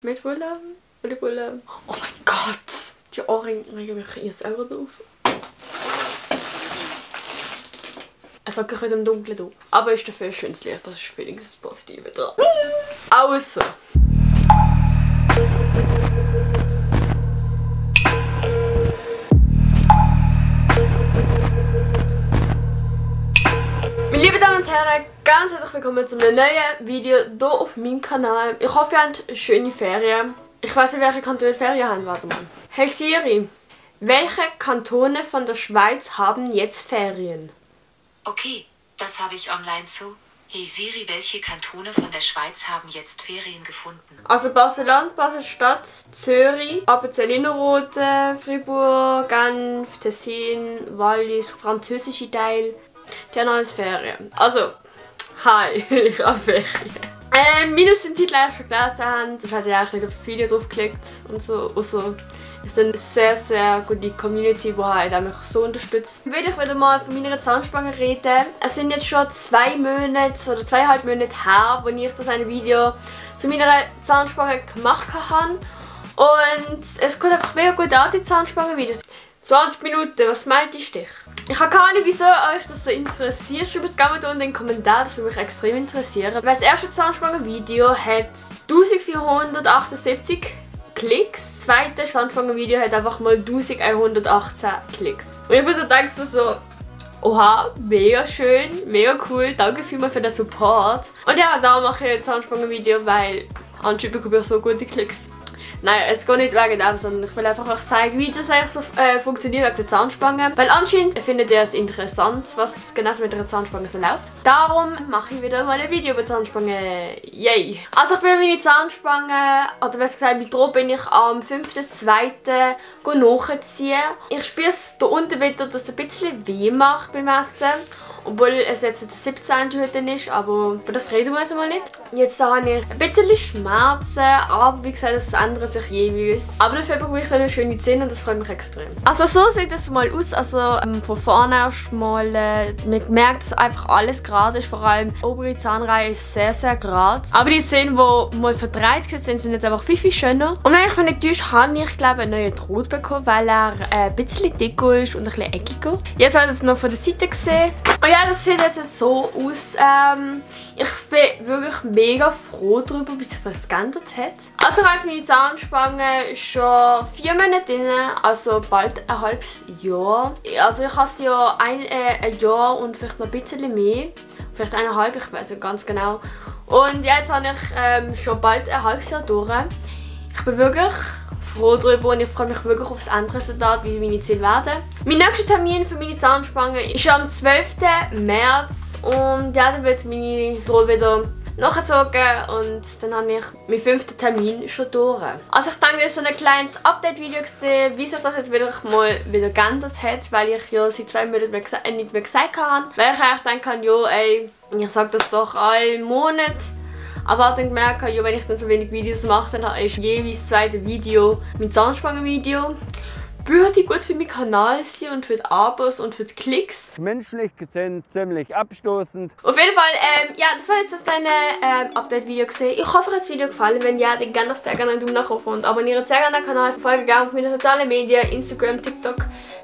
Mit Brille? Ohne Brille? Oh mein Gott! Die Ohrringe regen mich jetzt auch gerade auf. Es hat gerade im Dunkeln da. Aber ist dafür ein schönes Licht, das ist wenigstens das Positive dran. Außer. Meine lieben Damen und Herren, ganz herzlich willkommen zu einem neuen Video hier auf meinem Kanal. Ich hoffe, ihr habt schöne Ferien. Ich weiß nicht, welche Kantone Ferien haben. Warte mal. Hey Siri, welche Kantone von der Schweiz haben jetzt Ferien? Okay, das habe ich online zu. Hey Siri, welche Kantone von der Schweiz haben jetzt Ferien gefunden? Also Basel-Land, Basel-Stadt, Zürich, Appenzell-Innerrhoden, Fribourg, Genf, Tessin, Wallis, französische Teil. Die haben alles Ferien. Also, hi, ich habe Ferien. Wie ihr es im Titel schon gelesen habt, ich hatte ja auch nicht auf das Video draufgeklickt und so. Also, es ist eine sehr, sehr gute Community, die halt mich so unterstützt. Will ich wieder mal von meiner Zahnspange reden. Es sind jetzt schon 2 Monate oder 2,5 Monate her, wo ich das eine Video zu meiner Zahnspange gemacht habe. Und es kommt einfach mega gut an, die Zahnspangen-Videos. 20 Minuten, was meintest du dich? Ich habe keine Ahnung, wieso euch das so interessiert. Schreibt es gerne unten in den Kommentaren, das würde mich extrem interessieren. Weil das erste Zahnspangen-Video hat 1478 Klicks. Das zweite Zahnspangen-Video hat einfach mal 1118 Klicks. Und ich muss so denken so, oha, mega schön, mega cool, danke vielmals für den Support. Und ja, da mache ich ein Zahnspangen-Video, weil anscheinend bekomme ich so gute Klicks. Nein, es geht nicht wegen dem, sondern ich will einfach euch zeigen, wie das eigentlich so funktioniert wegen der Zahnspange. Weil anscheinend findet ihr es interessant, was genau mit der Zahnspange so läuft. Darum mache ich wieder mal ein Video über Zahnspange. Yay! Also ich bin meine Zahnspange, oder besser gesagt, mit Droh bin ich am 5.2. nachziehen. Ich spüre es hier unten wieder, dass es ein bisschen weh macht beim Essen. Obwohl es jetzt der 17. heute ist, aber über das reden wir jetzt mal nicht. Jetzt habe ich ein bisschen Schmerzen, aber wie gesagt, das ändert sich jeweils. Aber dafür bekomme ich eine schöne Zähne und das freut mich extrem. Also so sieht es mal aus, also von vorne erstmal, man merkt, dass einfach alles gerade ist, vor allem die obere Zahnreihe ist sehr, sehr gerade. Aber die Zähne, die mal verdreht sind, sind jetzt einfach viel, viel schöner. Und wenn ich mich nicht täusche, habe ich glaube einen neuen Draht bekommen, weil er ein bisschen dicker ist und ein bisschen eckiger. Jetzt habe ich es noch von der Seite gesehen. Und ja, das sieht jetzt so aus. Ich bin wirklich mega froh darüber, wie sich das geändert hat. Also ich habe meine Zahnspange schon 4 Monate drin, also bald ein halbes Jahr. Also ich habe sie ja ein Jahr und vielleicht noch ein bisschen mehr. Vielleicht 1,5, ich weiß nicht ganz genau. Und jetzt habe ich schon bald ein halbes Jahr durch. Ich bin wirklich froh darüber und ich freue mich wirklich auf das Endresultat, wie meine Zähne werden. Mein nächster Termin für meine Zahnspange ist am 12. März und ja, dann wird meine Droh wieder nachgezogen und dann habe ich meinen 5. Termin schon durch. Also ich denke, das ist so ein kleines Update-Video gesehen, wie sich das jetzt wieder geändert hat, weil ich ja seit 2 Monaten nicht mehr gesagt habe. Weil ich eigentlich denke, ja ey, ich sage das doch alle Monate. Aber ich habe dann gemerkt, ja, wenn ich dann so wenig Videos mache, dann ist jeweils das zweite Video mein Zahnspangen-Video. Würde gut für meinen Kanal sein und für die Abos und für die Klicks. Menschlich gesehen ziemlich abstoßend. Auf jeden Fall, ja, das war jetzt das kleine Update-Video gesehen. Ich hoffe, euch hat das Video gefallen. Wenn ja, dann gerne sehr gerne einen Daumen nach oben und abonniert sehr gerne den Kanal. Folgt gerne auf meine sozialen Medien, Instagram, TikTok,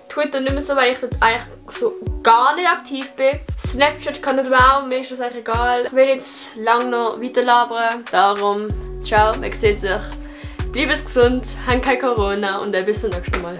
Twitter nicht mehr so, weil ich dort eigentlich so gar nicht aktiv bin. Snapchat kann ich auch, mir ist das eigentlich egal. Ich will jetzt lange noch weiter labern. Darum, ciao, man sieht sich. Bleibt gesund, habt kein Corona und dann bis zum nächsten Mal.